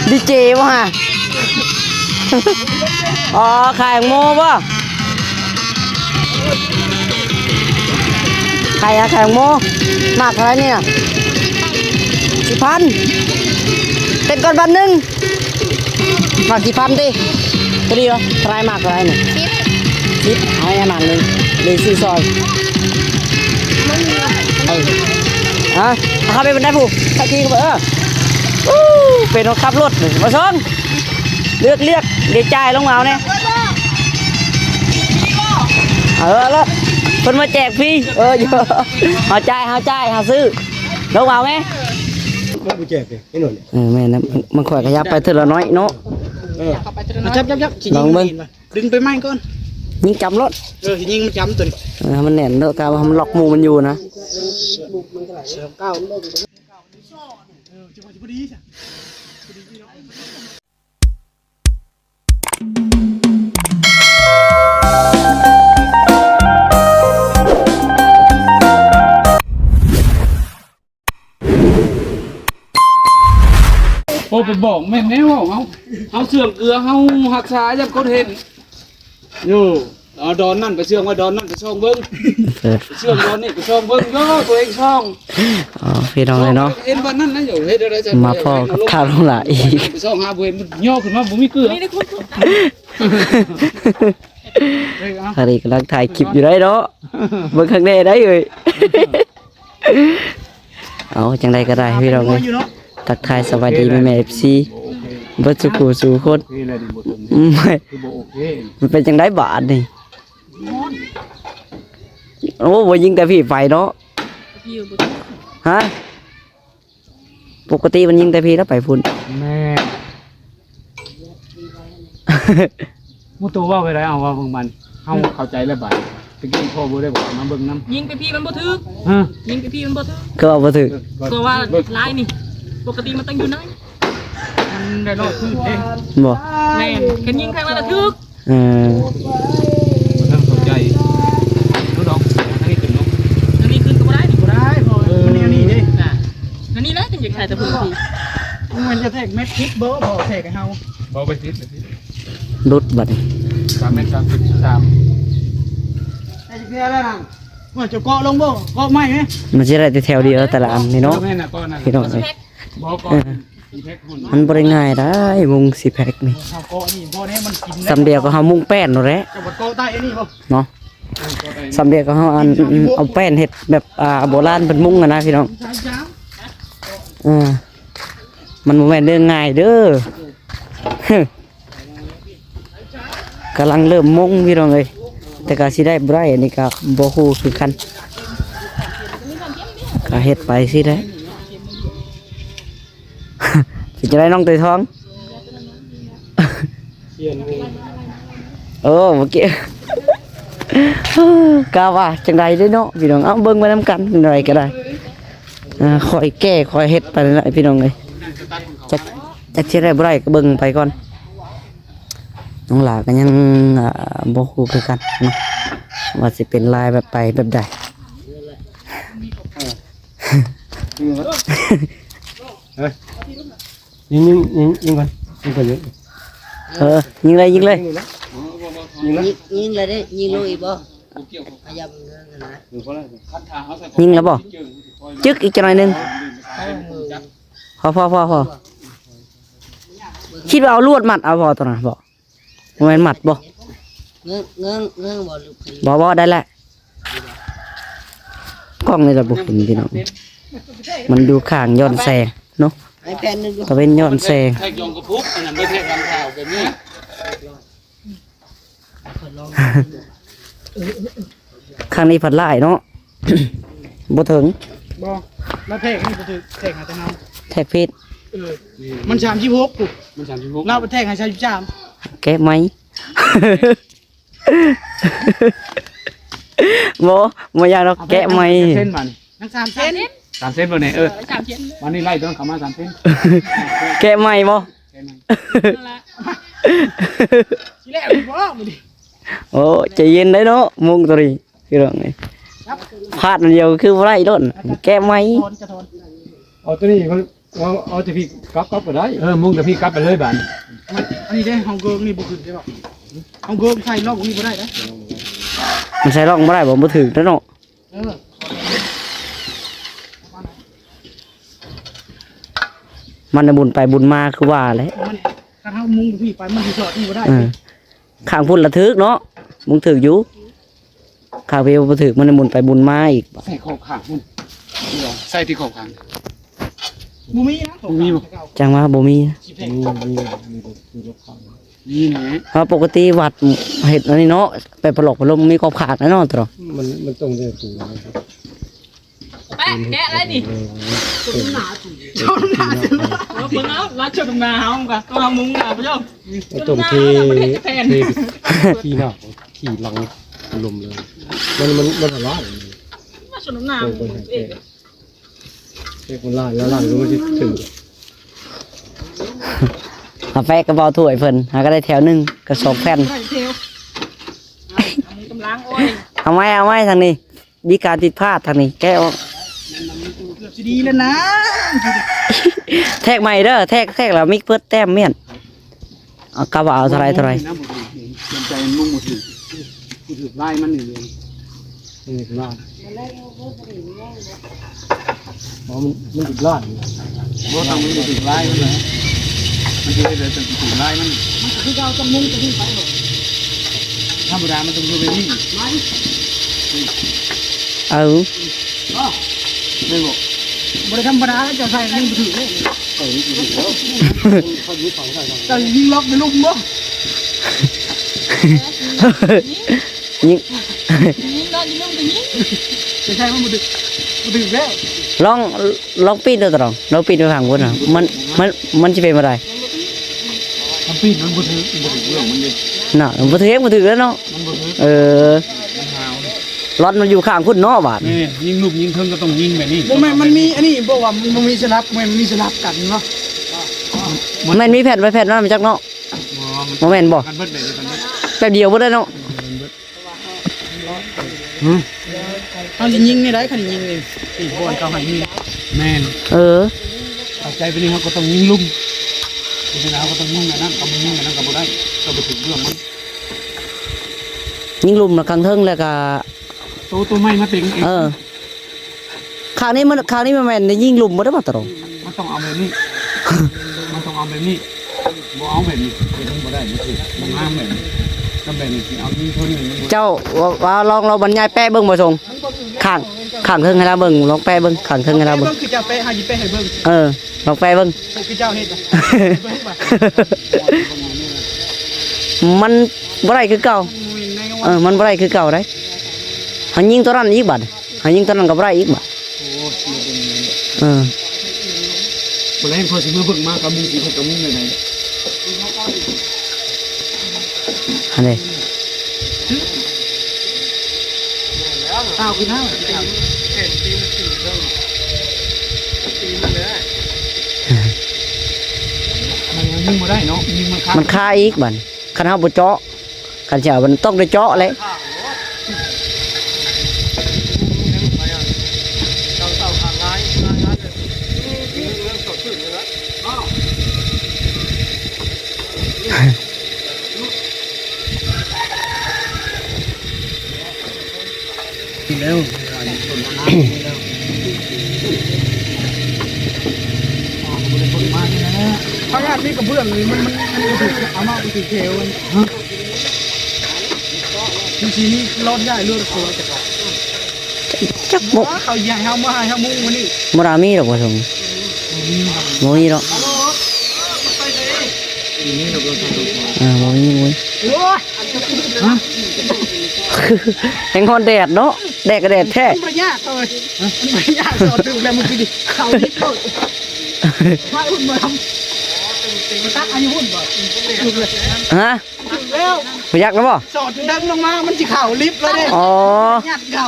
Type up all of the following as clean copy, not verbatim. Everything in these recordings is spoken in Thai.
ดีเจวะฮะอ๋อขายโมป่ะขายโมมากอะไรเนี่ย10,000เต็มก่อน1,000มาก10,000ดิก็ดีเหรอทรายมากอะไรเนี่ย10เอาอย่างนั้นเลยเลยซื้อซอยเข้าไปบนได้ผู้สักทีก็เป็นรถขับรถมาส่งเลือกเดี๋ยวจ่ายลงมาเนี่ยแล้วคนมาแจกฟรีเยอะเขาจ่ายเขาซื้อลงมาไหมไม่แจกเลยไอ้หนุ่มแม่นะมันข่อยขยับไปเท่าน้อยเนาะจับลองเบิ้งดึงไปไหมก่อนยิงจำรถยิงมันจำตัวมันแน่นเด้อกาวมันล็อกมูมันอยู่นะโอ้ไปบอกแม่แน่ว่าเอาเสื่อมเกลือเอาหักษาจะกดเห็นอยู่ดอนนั่นไปเชื่องว่าดอนนั่นไปช่องเบิ้งเชื่องดอนนี่ไปช่องเบิ้งก็ตัวเองช่องพี่น้องเลยเนาะเห็นวันนั้นนะอยู่เฮ็ดอะไรจะมาพ่อกับข้าวลงหลายไปช่องหาเบิ้งย่อขึ้นมาบุมีเกลือฮาริกำลังถ่ายคลิปอยู่ได้เนาะเบิ่งข้างในได้เลยเอาจังใดก็ได้พี่น้องเลยทักทายสวัสดีแม่ๆ FC บ่สุขสู่คนมันเป็นจังได๋บาดนี่โอ้บ่ยิงแต่พี่ไฟเนาะฮะปกติมันยิงแต่พี่แล้วไปพุ่นแม่มุตัวว่าไปได้เอาว่าเบิ่งมันเฮาเข้าใจแล้วบาดตะกี้พ่อบ่ได้บอกมาเบิ่งนำยิงไปพี่มันบ่ถึกยิงไปพี่มันบ่ถึกก็บ่ถึกก็ว่าลายนี่ปกติมันต้องอยู่ไหนมันได้รอดคือเองบ่แม่นแค่ยิงใครมาละถึกต้องเข้าใจรู้ดอกอันนี้ขึ้นลงอันนี้ขึ้นก็บ่ได้นี่บ่ได้พอนี่ดิอันนี้แหละจังอยากขายแต่เพิ่นพี่มันจะแทกเม็ดพริกบ่แทกให้เฮาบ่ไปติดดุดบัด3 เมตร 33ไอ้เพื่อแล้วนั่นว่าจะเกาะลงบ่เกาะไม้ไหมมันสิได้แต่แถวเดียวแต่ละอันนี่เนาะพี่น้องเลยมันบ่ได้ง่ายได้มุง10แพ็คนี่สำเดียวก็เฮามุงแป้นนั่นแหละเนาะสำเดียวก็เฮาเอาแป้นเฮ็ดแบบโบราณเป็นมุงอ่ะนะพี่น้องมันบ่แม่นเรื่องง่ายเด้อกำลังเริ่มมุงพี่น้องเอ้ยแต่ก็สิได้บ่ได้อันนี้ก็บ่ฮู้คือกันก็เฮ็ดไปสิได้จะได้น้องเตยทองเมื่อกี้กาว่าจังใดได้เนาะพี่น้องเอาเบิ่งไปน้ำกันอะไรก็ได้คอยแก้คอยเฮ็ดไปเลยพี่น้องเลยจะเชื่อได้บ่ได้ก็เบิ่งไปก่อนน้องหลาก็ยังบ่ฮู้คือกันเนาะว่าสิเป็นลายแบบไปแบบใดยิงก่อนเยอะยิงเลยยิงเลยได้ยิงลงอีกบ่พยายามนะยิงแล้วบ่จึกอีกจังหน่อยนึงพอคิดว่าเอาลวดมัดเอาพอตัวน่ะบ่แม่นมัดบ่เงื่องบ่ได้แหละกล้องนี่ล่ะบ่เห็นพี่น้องมันดูข้างย้อนแสงเนาะตะเวนย้อนแสงแทกยองกระพุกอันนั้นไม่แทกลำเท้าแบบนี้ข้างนี้ผัดลายเนาะบ่ถึงบ่แล้วแทกนี่บ่ถึงแทกหาแต่น้ำแทกพิษมัน36ปุ๊บมัน36เราไปแทกให้33แก้ไหมบ่อยากเราแก้ไหมเส้นมันทั้ง3เส้น3 เส้นบ่เนี่ย3 เส้นวันนี้ไล่ต้องเข้ามา3 เส้นแก้ไหมบ่สิแล้วบ่มื้อนี้โอ้ใจเย็นได้เนาะมุงตัวนี้คือเรื่องนี้พลาดมันเดียวคือบ่ได้โดนแก้ไหมจะทน เอาตัวนี้เขาเอาแต่พี่กลับก็ได้มุ่งแต่พี่กลับไปเลยบาน อันนี้ได้เฮาเกิงนี่บ่ขึ้นได้ป่ะเฮาเกิงใส่ล็อกนี่บ่ได้นะ มันใช้ร่องบ่ได้บ่ถึงแล้วเนาะ เออ มันน่ะบุญไปบุญมาคือว่าแหละ มันถ้าเฮามุงพี่ไปมันสิสอดนี่บ่ได้ ข้างพุ่นละถึกเนาะมึงถึกอยู่ข้างไปบ่ถึกมันน่ะบุญไปบุญมาอีก ใส่ขอบขางมุ่งใส่ที่ขอบขาง บ่มีนะ บ่มีบ่ จังว่าบ่มี สิแพง นี่นะ เพราะปกติวัดเฮ็ดอันนี้เนาะไปประหลอกประลมมีขอบขาดแน่นอนตลอด มันต้องได้ถูก แปะแกะอะไรนี่ เจ้าหน้าซื้อ เอาเบิ่งเอารัดชนนาเฮากันต้องเอามุงอ่ะพี่น้อง ตรงที่ที่หน้าที่หลังลมเลยมันอะไร รัดชนนาเอง เรียกมันล่าแล้วล่ารู้ว่าจะถึง กาแฟกระเบาถ้วยเพิ่นหาก็ได้แถวหนึงกระสอบแผ่น ไข่เทียวเอามือกำลังโอ้ย เอาไว้ทางนี้มีการติดพลาดทางนี้แก้ออก เกือบสิดีแล้วนะ แทกใหม่เด้อแทกแล้วมิกเพิ่นแต้มเมียนเอากระบะเอาเท่าไหร ใจมุ่งหมดถึงกูถือไล่มันหนึ่งเดือนนี่ล่ามันติดล่าบ่ทำมันติดไล่มันเลยมันจะได้เลยติดไล่มัน มันคือเอาต้องมุงจะขึ้นไปบ่ ธรรมดามันต้องดูไปนี่ เออ ไม่บอก บ่ได้ธรรมดาแล้วจะใส่ยิงบ่ถึงเลย เออนี่คือแล้วเขายึดฝั่งใส่ จะยิงล็อกในลุมบ่ ยิง ยิงนอนยิงนุ่มยิง จะใช่มันบ่ถึงบ่ถึงแล้ว ลองปีนดูตลอดลองปีนไปฝั่งบนน่ะมันจะเป็นอะไร มันปีนมันบ่ถือเรื่องมันเลย น่ะมันบ่ถึงแล้วเนาะ มันบ่ถือ เออ มันหาวเลย รถมันอยู่ข้างพุ่นเนาะบาด นี่ยิงลูกยิงเทิงก็ต้องยิงแบบนี้ บ่แม่นมันมีอันนี้บ่ว่ามันมีสลับแม่นมีสลับกันเนาะ แม่นมีแผ่นไว้แผ่นนั้นมาจักเนาะบ่แม่นบ่ กันเบิดเลยกันเบิด แป๊บเดียวบ่ได้เนาะ เอาสิยิงนี่ได้คันยิงนี่อีกบ่อนเขาให้ยิง แม่น เออ เอาใจไปนี่เขาก็ต้องยิงลุ่มเวลาเขาต้องยิงแบบนั้นเขาไม่ยิงแบบนั้นก็บ่ได้ก็บ่ถึงเรื่องมัน ยิงลุมละครั้งเทิงแล้วก็ ตัวไม่มาติงเอง เออคราวนี้มันแม่นได้ยิงลุมบ่ได้บ่ตลอด มันต้องเอาแบบนี้ มันต้องเอาแบบนี้บ่เอาแบบนี้บ่ได้มันคือบ่งามแบบนี้ก็แบบนี้เอายิงเท่านี้ เจ้าว่าลองเราบรรยายแปะเบิ่งบ่ทรงข้างเทิงให้เราเบิ่งลองแปะเบิ่งข้างเทิงให้เราเบิ่ง คือจะไปหาสิไปให้เบิ่ง เออลองแปะเบิ่ง คือเจ้าเฮ็ดบ่เบิ่งบ่ มันบ่ได้คือเก่ามันบ่ได้คือเก่าได้หันยิงตัวนั้นอีกบัดหันยิงตัวนั้นก็บ่ได้อีกบัดเออ บ่ได้พอสิมาเบิ่งมากับมึงสิกับมึงได้ได อันนี้ อ้าวคือน้า มันยิงบ่ได้เนาะยิงมันขาด มันคาอีกบัดคันเฮาบ่เจาะคันเจ้ามันต้องได้เจาะแหละแล้ว พางานนี้กระเบื้องนี่มันถูกเอามาไปถึงเทวมันจริงๆนี่รอดได้เรื่องโคตร จักบ่ เขาใหญ่เฮามาให้เฮามุ่งวันนี้ บ่ได้มีดอกบ่ทรงบ่มีดอกบ่มี โอ้ย แห่งฮอนแดดเนาะแดดก็แดดแท้ มันยากเลยมันยากสอดถึงแล้วมันคือดิเขาที่เขาไม่หุ่นมาทำตักอายุหุ่นบ่ถูกเลย ฮะ ถูกแล้ว บ่อยากแล้วบ่ สอดดังลงมามันสิเข่าลิฟต์แล้วเนี่ย อ๋อ ยัดเข่า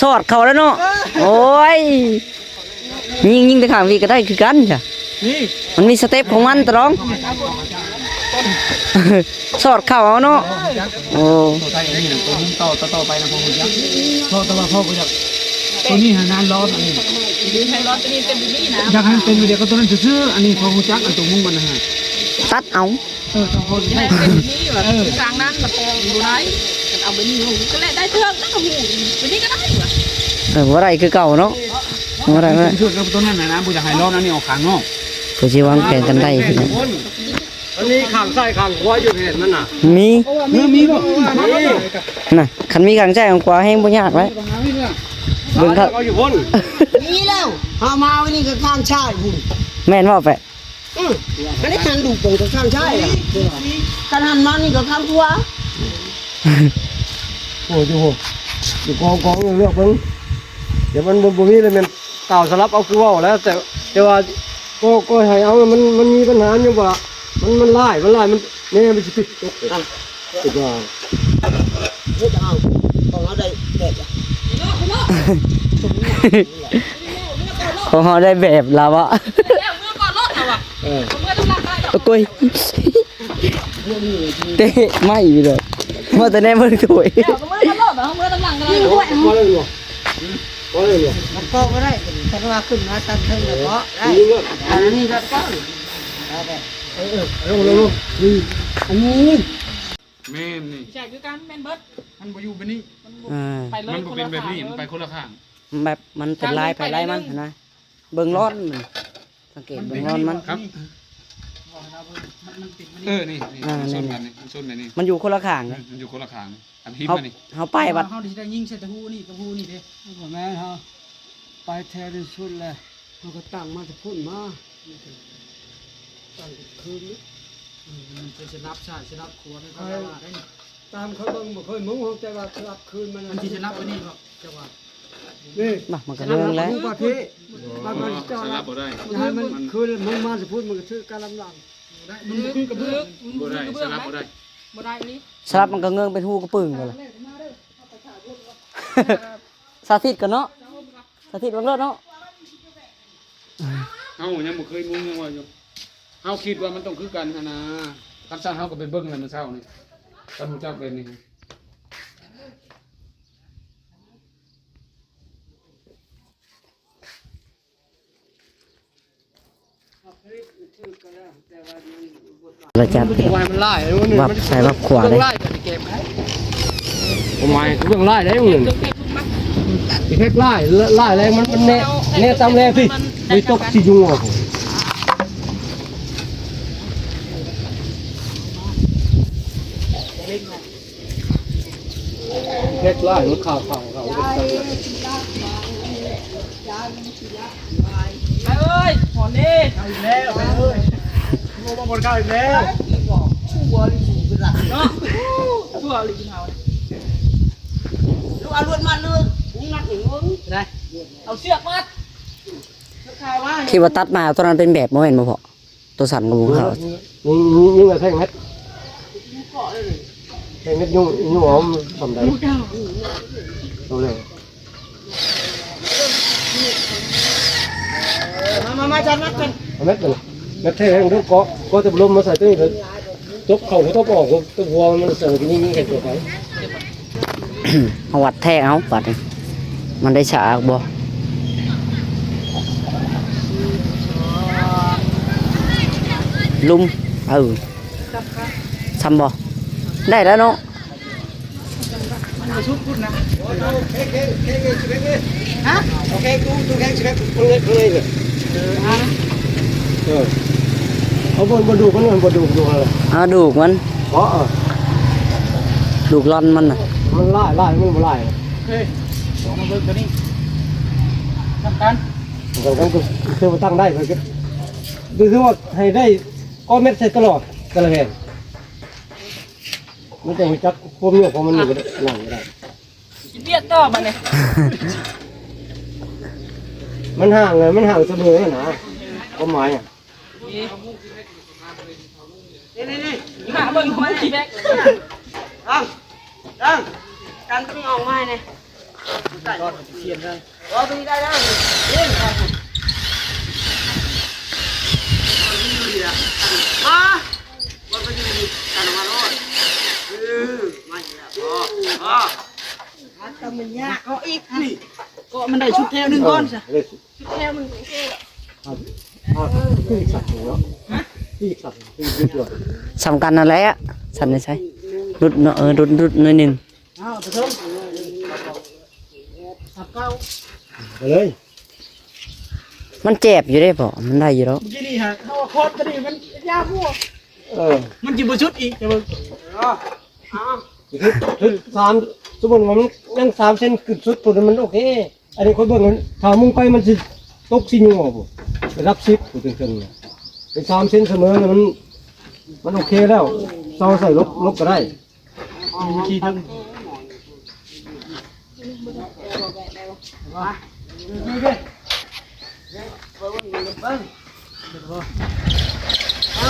สอดเข้าแล้วเนาะโอ้ยยิงแต่ข้างพี่ก็ได้คือกันจ้ะ นี่ มันมีสเต็ปของมันตะรอง สอดเข้าเอาเนาะโอ้ ตัวไทยนี่ตัวนี้ต่อไปนะพ่อคุณยักษ์พ่อตัวพ่อคุณยักษ์ตัวนี้หางานร้อนอันนี้ ไทยร้อนตัวนี้เป็นแบบนี้นะ อยากให้มันเป็นเดียวก็ตัวนั้นซื่อๆอันนี้พอฮู้จักอันตัวมุ้งมันนะฮะ ตัดเอา ต้องพอ ให้เป็นแบบนี้แบบกลางนั้นแบบดูได้เอาไปนี่ก็แลได้เทือกนั่นก็หูแบบนี้ก็ได้ว่ะ ว่าไรคือเก่าเนาะว่าไรว่า ช่วยกับตัวนั้นนะบ่อยากให้ร้อนอันนี้ออกข้างนอก ผู้ชีวางแผนกันได้พี่น้อง อันนี้ข้างซ้ายข้างขวาอยู่เห็นมันน่ะ มี มีบ่ น่ะคันมีกลางใจของกว่าแห้งบ่ยากไว้เบิ่งครับ เอาอยู่พ้น มีแล้วเฮามาวันนี้ก็ข้างชายพุ่น แม่นว่าไป อันนี้ทางดูตรงกับข้างชายอ่ะกันหันมานี่ก็ข้างขวา โอ้ยโหอยู่กองเลือกเบิ่งเดี๋ยวมันบ่มีเลยมันเต่าสลับเอาคือว่าแล้วแต่ว่าก็ให้เอามันมีปัญหาอยู่ว่ามันไล่มันนี่มันสิผิดตกอ่ะถูกว่า เฮ็ดเอาของเราได้แบบอ่ะ ของเขาได้แบบเราอะ แล้วเมื่อก่อนรถเอาว่ะเมื่อต้องรักได้ดอก โอ้ยเตะไม่เลยมาแต่แน่เบิ่งถวย เดี๋ยวเมื่อก่อนรถเมื่อต้องรักได้ด้วย พอเลยเหรอพอเลยเหรอ มันก็บ่ได้แต่ว่าขึ้นมาตันเทิงแล้วก็ได้ นี่เง อันนี้ก็ก็ได้ ลงนี่ อันนี้ แม่นนี่ ใช่คือการแมนเบิร์ด มันบ่อยู่แบบนี้ ไปเลย มันบ่เป็นแบบนี้มันไปคนละข้าง แบบมันเป็นลายไปลายมันนะเบิ่งร้อนมันสังเกตเบิ่งร้อนมัน ครับนี่มันชนกันนี่มันชนกันนี่ มันอยู่คนละข้างเลย มันอยู่คนละข้างอันพิม เขา พ์นี่ เขาไปบัด เขาที่ได้ยิงใส่ตะหูนี่ตะหูนี่เด้แม่ฮะไปแท้ที่สุดเลยมันก็ตั้งมาจะพุ่นมาตั้งคืนนี้มันจะสนับชาติสนับขวดนะครับตามเขาเบิ่งบ่เคยมุ่งของแต่ว่าสนับคืนมันที่สนับอันนี้ครับจังหวะนี่ น่ะมันก็เรื่องแล้ว ว่าพี่มันจะ สลับบ่ได้ ให้มันคืนมันมาจะพูดมันก็ถือการลำลัง มันคือกระเบื้อง บ่ได้สลับบ่ได้ บ่ได้นี่ สลับมันก็เงื่องเป็นหูกระปึ่งกันเลยสาธิตกันเนาะสาธิตบังเลิศเนาะ เฮายังบ่เคยงงยังว่าอยู่เฮาคิดว่ามันต้องคือกันนะคันซั่นเฮาก็ไปเบิ่งแล้วมื้อเช้านี่ท่านผู้เจ้าเป็นนี่ เราจัด วายมันไล่ วับใส่วับขวาเลย ผมหมายเรื่องไล่ได้มึงแค่ไล่แรงมันแน่ตามแรงสิไปตกสิยุงอ่ะแค่ไล่มันข่าวเขา ไปเอ้ยหอนนี่ แล้วไปเลยโมบหมดข้าวอีกแล้ว เนาะทั่วเลยกินเฮา ลูกเอาลวดมาเลยมึงนัดหนึ่งมึง ได้เอาเชือกมัด ที่ว่าตัดมาตอนนั้นเป็นแบบโมเห็นบ่พอตัวสั่นกับวงเขา ยุ่งอะไรแท่งเม็ดแท่งเม็ดยุ่งหอมทำได้ดูเลย มาจันนัดกัน เม็ดเลยเม็ดแท่งทุกเกาะก็จะลมมาใส่ตัวนี้เลยจบเข่าก็ต้องออกตัววัวมันเสือกินยิ่งแข็งตัวไป เอาวัดแท้เอาปัดนี่มันได้ฉากบ่ลุมทำบ่ได้แล้วเนาะ โอเคกูแข็งชิบคนเลยเลยเขาบนดูเขาบนดูอะไร เอาดูกมัน เพราะ ดูกร่อนมันน่ะ มันไล่มันไล่ มาเบิ่งตัวนี้ทำกัน เราก็คือมาตั้งได้เลยก็คือว่าให้ได้ก้อนเม็ดใส่ตลอดกระเห็นมันจะจักพวกนี้ของมันหนึ่งก็ได้หลังก็ได้ กินเบียดต่อมาเนี่ย มันห่างเลยมันห่างเสมอนะก้อนไม้อ่ะ หาเบิ่งของมันกี่แบก กันต้องออกมาเนี่ย รอดเทียนได้ รอตรงนี้ได้แล้วทำมันยากก็อีกนี่ก็มันได้ชุดแถวหนึ่งก้อนสิ ชุดแถ แล้วมันโอเคแล้ว คือสัตว์เนาะที่สัตว์ที่ยึดด้วย สำคัญอะไรอ่ะสันไม่ใช่รุดเนาะรุดหน่อยหนึง อ้าวไปเถอะสับเก้า ไปเลย มันเจ็บอยู่ได้ป่ะมันได้อยู่แล้ว เมื่อกี้นี่ฮะเขาว่าโคตรก็ดีมันยาหัว มันจิบชุดอีกจะมึง คือสมมุติว่ามันยัง3เซนขึ้นสุดตัวมันโอเคอันนี้คนเบิ่งมันถ้ามึงไปมันสิตกสิอยู่บ่รับ10พูดถึงๆเป็น3เซนเสมอมันโอเคแล้วเซาใส่ลบก็ได้ วิธีทั้ง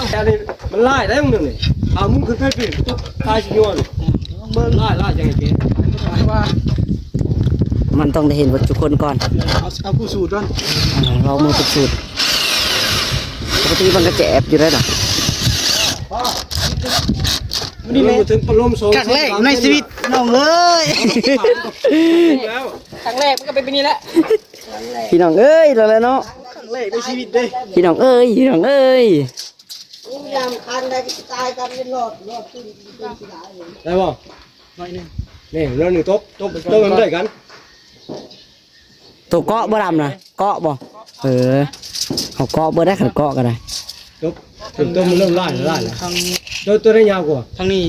แต่นี่มันไล่ได้มึงนี่เอามึงขึ้นไปพี่ตุ๊กตายสิโยนเบิ่งไล่จังไงเก ว่า มันต้องได้เห็นวัตถุคนก่อน เอาผู้สูตรด้วย เรามือสุดปกติมันก็เจ็บอยู่ได้หรอ นี่มันถึงพัดลม2 ครั้งแรกในชีวิตน้องเอ้ย แล้ว ครั้งแรกมันก็เป็นแบบนี้แหละ พี่น้องเอ้ยแล้วเนาะ ครั้งแรกในชีวิตเด้ พี่น้องเอ้ยพี่น้องเอ้ย ยามคันได้ตายกันเป็นรอดขึ้นสิได้ ได้บ่ หน่อยนึง นี่เรื่องนี้ตบมันได้กัน ตัวเกาะบ่ดำนะเกาะบ่เขาเกาะบ่ได้ขันเกาะก็ได้ ตบมันเริ่มไล่แล้ว ทาง ตัวได้ยาวกว่า ทางนี้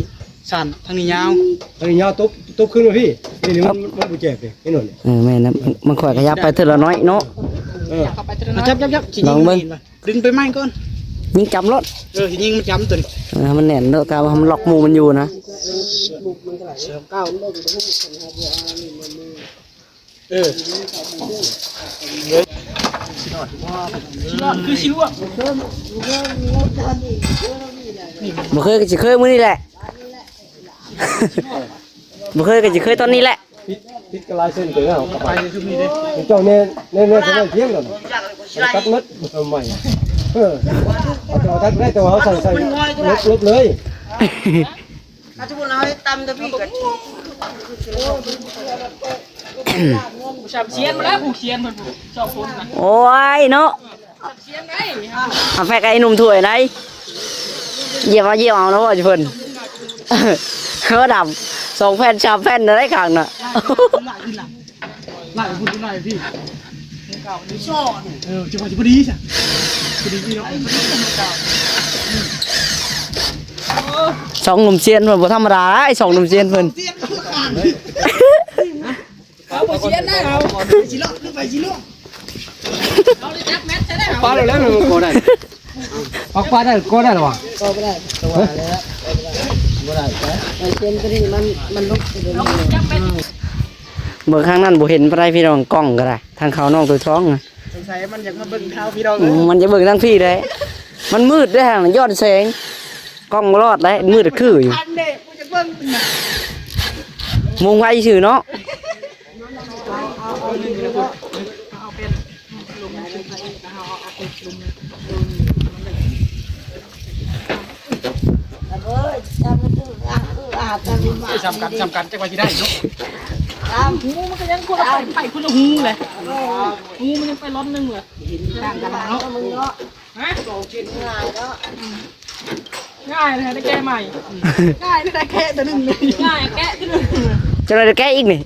สั้นทางนี้ยาว อันนี้ยาวตบขึ้นมาพี่นี่มันบ่เจ็บเลยไอ้หนุ่น แม่นะมันค่อยขยับไปเท่าละน้อยเนาะ เข้าไปเจอ จับดึงไปไม้ก่อน ยิงจำรถ ยิงมันจำตัว มันแน่นเนาะกาวมันล็อกหมูมันอยู่นะ เสือเก้าคือชิลวะ บ่เคยก็สิเคยมื้อนี้แหละ บ่เคยก็สิเคยตอนนี้แหละ พิษกระลายเส้นตัวแล้ว ไปในชุดนี้เด้ เจ้าเนี่ยจะได้เที่ยงกันตัดมัดทำไมเอาตัดได้แต่ว่าเขาใส่ลบเลย อาจจะพูดเอาให้ตำตะพี่กัน ชอบเชียนมาแล้วผูกเชียนมันผูกชอบคนนะ โอ้ยเนาะ ชอบเชียนไง เอาแฟกไอ้หนุ่มถ้วยไหนเหยียบเอาเนาะว่าจะเพิ่นเขาดำ2แผ่น3แผ่นได้ข้างน่ะ ไล่พูดไล่พี่เก่าในช่อจังหวะจะพอดีจ้ะพอดีพี่น้อง สองหนุ่มเซียนเพิ่นบ่ธรรมดาไอ้สองหนุ่มเซียนเพิ่น เอาผูกเชียนได้เอา ชิโร่หรือไปชิโร่ เอาเลยจับแมทใช่ได้ ปลาแล้วมันก็ได้ปักปลาได้ก็ได้หรอวะ ก็ไม่ได้ตัวแล้วไม่ได้ไอ้เจนก็นี่มันลุกไปเลย จับแมท เบิ่งข้างนั้นบ่เห็นปานใดพี่น้องกล้องก็ได้ทางเขาน้องตัวท้องน่ะ สงสัยมันอยากมาเบิ่งเท้าพี่น้อง มันจะเบิ่งทางพี่ได้มันมืดเด้อห่างย้อนแสงกล้องบ่รอดได้มืดคืออยู่ อันเด็กกูจะเบิ่ง มุงไว้ชื่อเนาะ สำคัญจังหวะที่ได้เนาะ หูมันก็ยังคนละไปคนละหูเลยหูมันยังไปร้อนนึงเลยต่างกันเนาะฮะง่ายเลยได้แก้ใหม่ง่ายได้แก้ตัวนึงง่ายแก้ตัวนึง จะได้แก้อีกนี่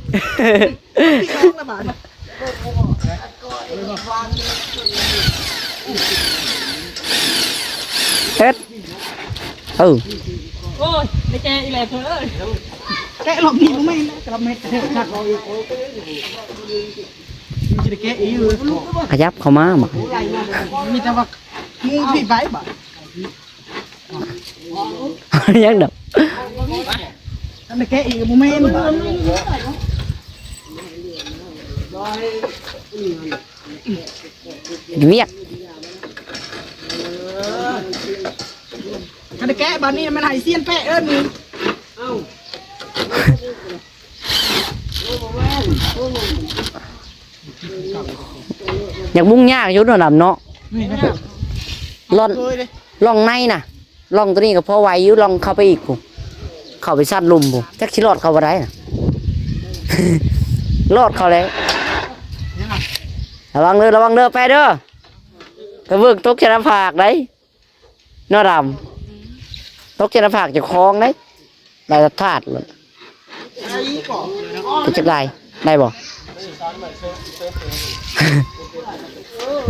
เฮ็ดโอ้ยได้แก้อีแหล่เธอเอ้ย แกะหลอกนี่รู้ไหมนะกระเม็ดชักเราอยู่มันจะแกะอีอยู่ ขยับเข้ามาหมา มีแต่ว่างูพี่ใบบ่ ยังดอก ทำไมแกะอีกโมเมนต์ เวียก ทำไมแกะบ้านนี้มันหายเสี้ยนแปะเอิ้นนี่ อยากมุ่งยากอยู่เนาะดำเนาะ นี่นะครับ ล่อน เคยเลย ล่องในน่ะล่องตัวนี้ก็พอไหวอยู่ล่องเข้าไปอีกปุ๊เข้าไปซัดลุมปุ๊จักสิรอดเข้าบ่ได้น่ะ รอดเข้าแล้ว นี่นะ ฮ ระวังเด้อไปเด้อกระเบื้องตกชนะผากได้นอดำตกชนะผากจะคล้องได้ได้ธาตุเลยจะได้บ่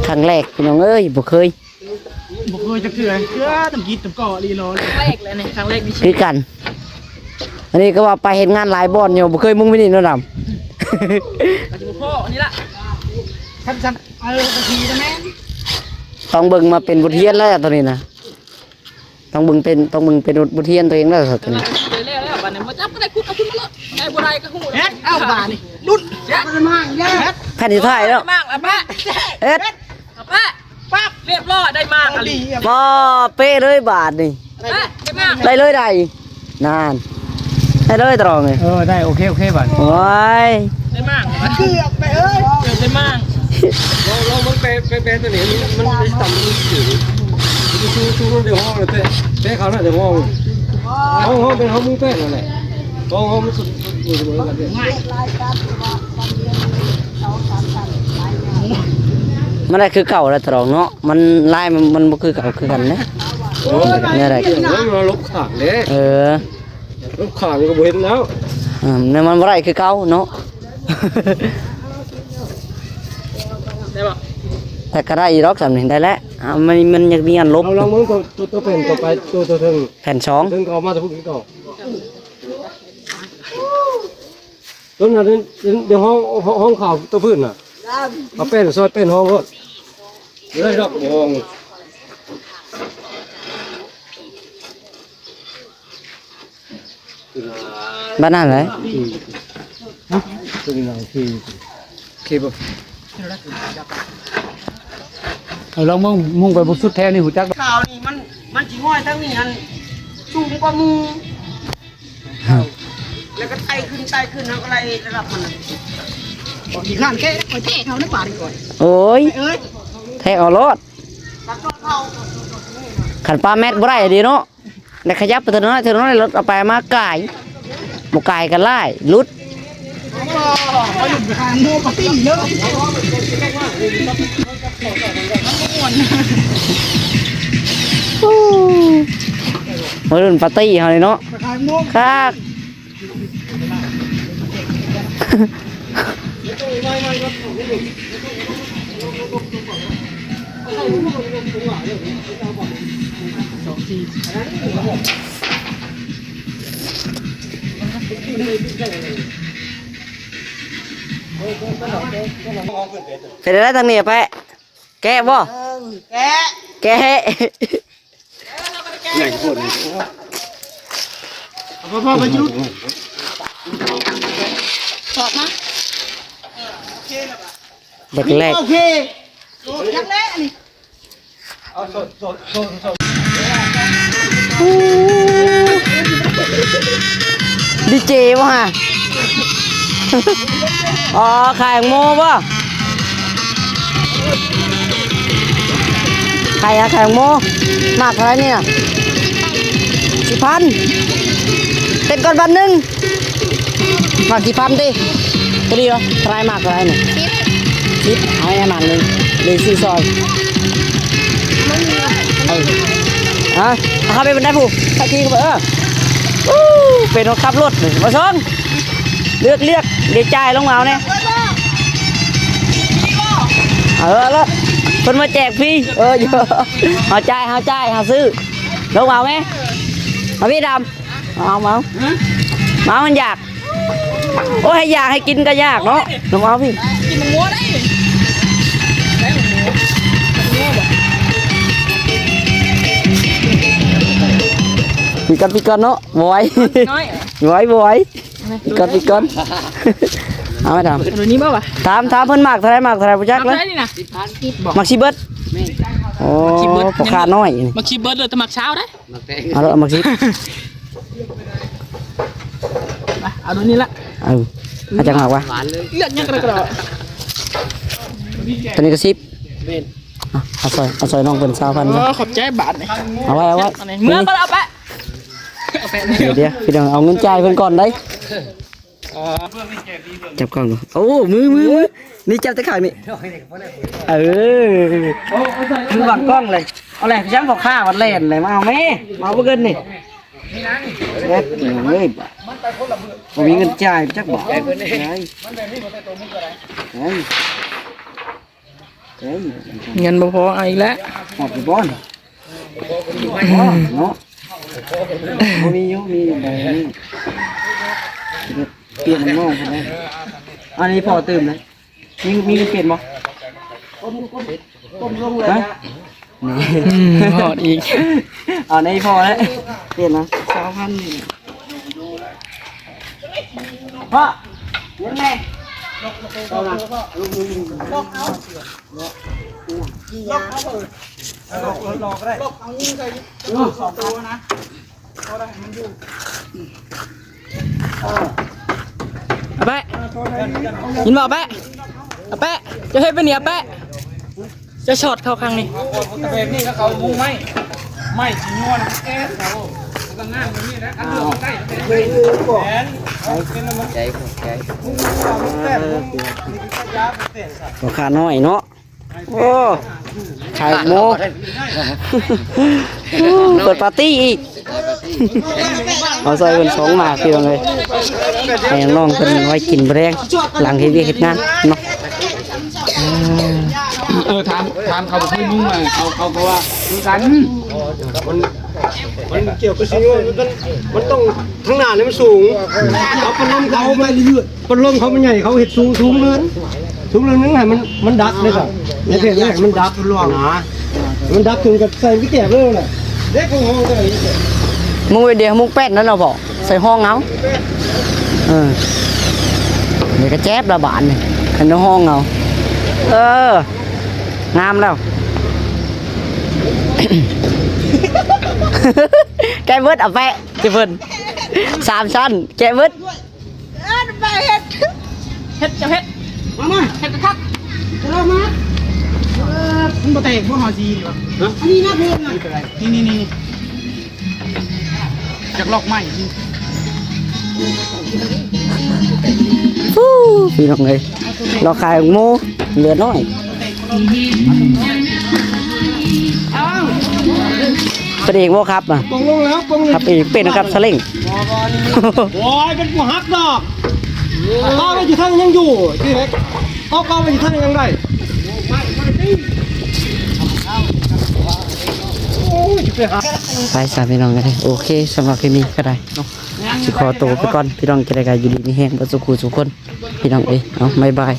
ครั้งแรกพี่น้องเอ้ยบ่เคย บอกเลยจะเกลือตำกีตำก่อรีรอ ครั้งแรกเลยเนี่ยครั้งแรกในชี คื วิ อ ต กัน อันนี้ก็ว่าไปเห็นงานหลายบ่อนอยู่บ่เคยมุ่งไปนี่เนาะดำ กับจุพ่อนี่ละ ท่านสั่งตะกี้นะแม่ ต้องเบิ่งมาเป็นบทเรียนแล้วตัวนี้นะต้องเบิ่งเป็นบทเรียนตัวเองแล้วตัวนี้ เลยแล้ววันนี้มาจับก็ได้คุดเอาขึ้นมาเลยไอ้บัวไรก็หู เอ็ดเอ้าบานี่รุ่นเอ็ดมันมากเอ็ด ขั้นที่ท้ายแล้ว มากแล้วป้า เอ็ด ป้าปั๊บเรียบร้อยได้มากอะไร บ่เป้เลยบาทนี่ ป้าได้มาก ได้เลยได้นานได้เลยตรองเลย ได้โอเคบัด โอ้ย ได้มาก เกือบไปเอ้ย ได้มาก เรามันไปตัวนี้มันไปต่ำมันสูงชูเดี๋ยวห้องเลยเต้เขาน่ะเดี๋ยวห้องเป็นห้องมุ้งเต้นั่นแหละห้องมันสุดอยู่เสมอกันเลย มันได้คือเก่าแล้วตรองเนาะมันลายมันบ่คือเก่าคือกันนะเนี่ยอะไร มันลบขางเด้ เออ ลบขางก็บ่เห็นแล้ว เนี่ยมันบ่ได้คือเก่าเนาะ ได้ป่ะ แต่ก็ได้อีรอกสำนึงได้แล้วมันยังมีอันลบ เราลองมึงตัวเป็นต่อไปตัวถึง แผ่นสอง ถึงเขามาจะพูดก่อนต้นนั้นเดี๋ยวห้องข่าวตัวพื้นน่ะเอาเป็นซอยเป็นห้องรถเลยดอกมอง บ้านนั่นเลย ตัวนี้หนังที่ ลองมุ่งไปบุกสุดแท้นี่หูจัก ข่าวนี่มันจีง่อยทั้งนี้อันสูงกว่ามูแล้วก็ไต่ขึ้นแล้วก็อะไรระดับมันอีกข้างแค่คอยเทเขาในป่าดีกว่า โอ้ย เอ้ย แท้เอารถ ตัดต้นเขา ขันปลาแมทบ่ได้ดีเนาะได้ขยับไปเถอะเนาะรถเอาไปมาไก่บ่ไก่กันไล่ลุด เขาหลุดไปทางโมปาร์ตี้เนอะ มารุ่นปาร์ตี้เฮาเลยเนาะ ไปทางโม คัก เป็นอะไรทางนี้แปะแกะบ่ แกะ แกะ ใหญ่คน พ่อไปยุด สอบนะ เด็กแรก โอเคยังแรกนี่ ดีเจบ่ฮะ อ๋อขายโมบ่ขายโมมากเท่าไหรเนี่ย10,000เป็นก่อนบันหนึ่งมาก10,000ดิก็ดีเหรอทายมากเท่าไหรเนี่ย10เอาให้มากหนึ่งเลยซื้อซอยเอาเข้าไปบนได้ผู้ขับขี่เข้าไปเป็นรถขับรถมาชนเรียกเดี๋ยวจ่ายลงมาเอาเนี่ยแล้วคนมาแจกฟรีเยอะเอาจ่ายเอาซื้อลงมาไหมมาพี่ดำเอามามันอยากโอ้ยให้อยากให้กินก็ยากเนาะลงมาพี่ กินมันงัวได้ได้หมูงัวบ่ พี่กันเนาะบอย น้อย บอยพี่กันเอาไม่ทำ ตัวนี้บ่วะ ถามเพิ่นมากเท่าไรผู้จัก เอา เลย ได้นี่นะ มักชิเบิดโอ้ปกขาน้อยนี่ มาคีเบิร์ดเลยแต่มักเช้าได้ เอาละมักชิ เอาตัวนี้ละ อาจารย์มากวะ เลือกยังกระโดด ตัวนี้ก็ซิปเอาซอยน้องเป็น20,000 ขอบใจบาทเลย เอาไว้ เมื่อก็เอาไปเอาไป เดี๋ยวพี่น้องเอาเงินจ่ายเพิ่นก่อนได้จับกล้องดูโอ้มือ นี่จับตะข่ายนี่เออคือบังกล้องเลยเอาแหละฉันบอกข้าวันเล่นเลยมาเอาแม่มาเอาเงินนี่เด็ดเฮ้ยผมมีเงินจ่ายจักบอกไงเงินบ่พอไอ้แล้ว หอบไปบ้อนเนาะมีอยู่มีแบบนี้เปลี่ยนมันงอกเลยอันนี้พอเติมเลยมีเปลี่ยนบ่ก้มลงเลยนะนี่ หอดอีก อันนี้พอแล้วเปลี่ยนนะ2,000นี่พ่อเงินแม่เอานะแปะยินบอกแปะแปะจะให้เป็นเนี่ยแปะจะช็อตเข้าข้างนี้ แบบนี้ก็เขามุงไม่ชินวนแก๊สเขาก็งานแบบนี้นะอันเดือดใกล้ราคาน้อยเนาะโอ้ขายโมเปิดปาร์ตี้อีกเอาใส่เป็น2 หมากพี่น้องเลยให้น้องเป็นไว้กินแรงหลังเฮ็ดเวียกเฮ็ดงานเนาะ ถามเขาคุยมุ้งมาเขาก็ว่าคือกันมันเกี่ยวกับสิ่งว่ามันต้องข้างหน้านี่มันสูงเอาพัดลมเขาไปเรื่อยพัดลมเขามันใหญ่เขาเห็ดสูงเนินนึงให้มันดักเลยค่ะในเพจนี้มันดักล่วงนะมันดักถึงกับใส่วิเกียบเลยแหละเด็กของห้องเลย มึงไปเดียวมึงแป้นนั่นเราบอกใส่ห้องเอาเดี๋ยวก็แจ๊บระบาดนี่ขันในห้องเอางามแล้ว แกเบิดเอาแปะจิเพิ่น3 ชั้นแกเบิด เฮ็ดจะเฮ็ดมาเฮ็ดกระทัก มันบ่แตกบ่หอซีดีวะ อันนี้น่าเพิ่มหน่อย นี่จากล็อกไม้ พี่น้องเลยเราขายของโมเหลือน้อยเป็นเองว่าครับอ่ะ ปงลงแล้วปง ครับเองเป็นนะครับสลิง โอ้ยเป็นหัวฮักดอกก้าวไปอยู่ท่านยังอยู่ที่เล็กก้าวไปอยู่ท่านยังได้ไปสามพี่น้องเลยโอเคสำหรับคลิปนี้ก็ได้เนาะสิขอตัวไปก่อนพี่น้องจะได้กันอยู่ดีมีแห้งประสุขสุขคนพี่น้องเอ้ยเอาบ๊ายบาย